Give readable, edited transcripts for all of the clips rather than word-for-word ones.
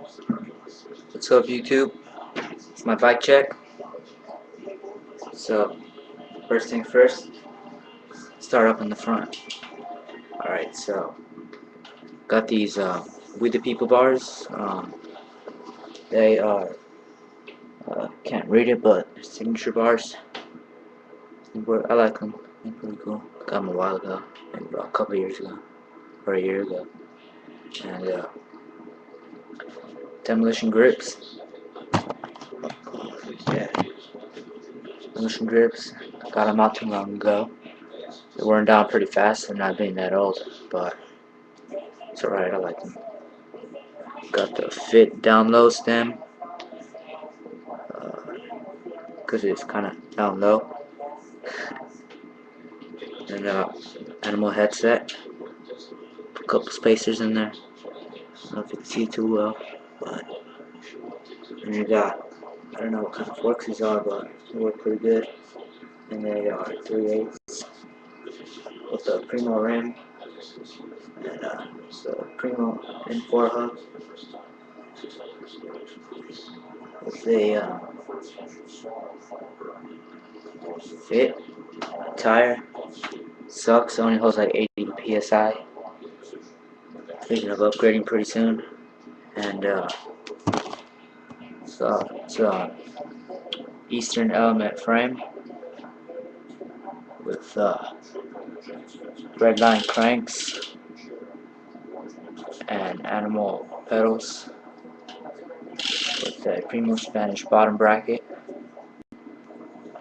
What's up, YouTube? It's my bike check. So, first thing first, start up in the front. Alright, so, got these We the People bars. They are, can't read it, but they're signature bars. I like them. They're pretty cool. Got them a while ago, maybe about a couple years ago, or a year ago. And, demolition grips. Yeah, demolition grips. Got them not too long ago. They're wearing down pretty fast. They're not being that old, but it's alright. I like them. Got the fit down low stem, because it's kind of down low. And animal headset. A couple spacers in there. I don't know if you can see too well, but and you got, I don't know what kind of forks these are, but they work pretty good. And they are 3/8 with the Primo rim and the Primo N4 hub with a fit tire. Sucks, only holds like 80 psi. Thinking of upgrading pretty soon. And so it's Eastern Element frame with red line cranks and animal pedals with a Primo Spanish bottom bracket.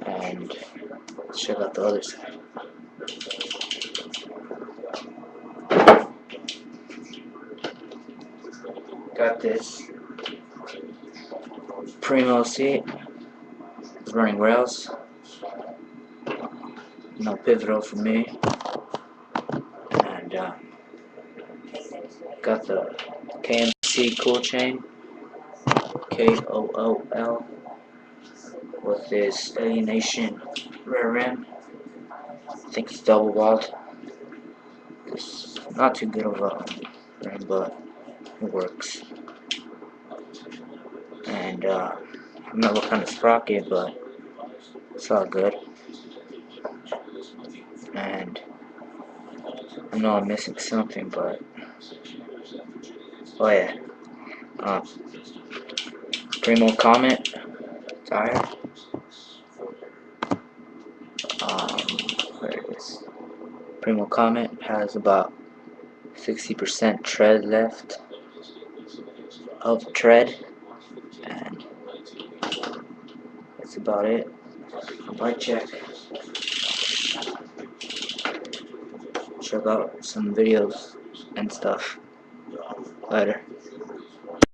And let's check out the other side. Got this Primo seat, running rails, no pivotal for me, and got the KMC cool chain, KOOL, with this Alienation rear rim. I think it's double walled. It's not too good of a rim, but it works. And I don't know what kind of sprocket, but it's all good. And I know I'm missing something, but oh yeah, Primo Comet tire. Where it is? Primo Comet has about 60% tread left of tread, and that's about it. Bike check. Check out some videos and stuff later.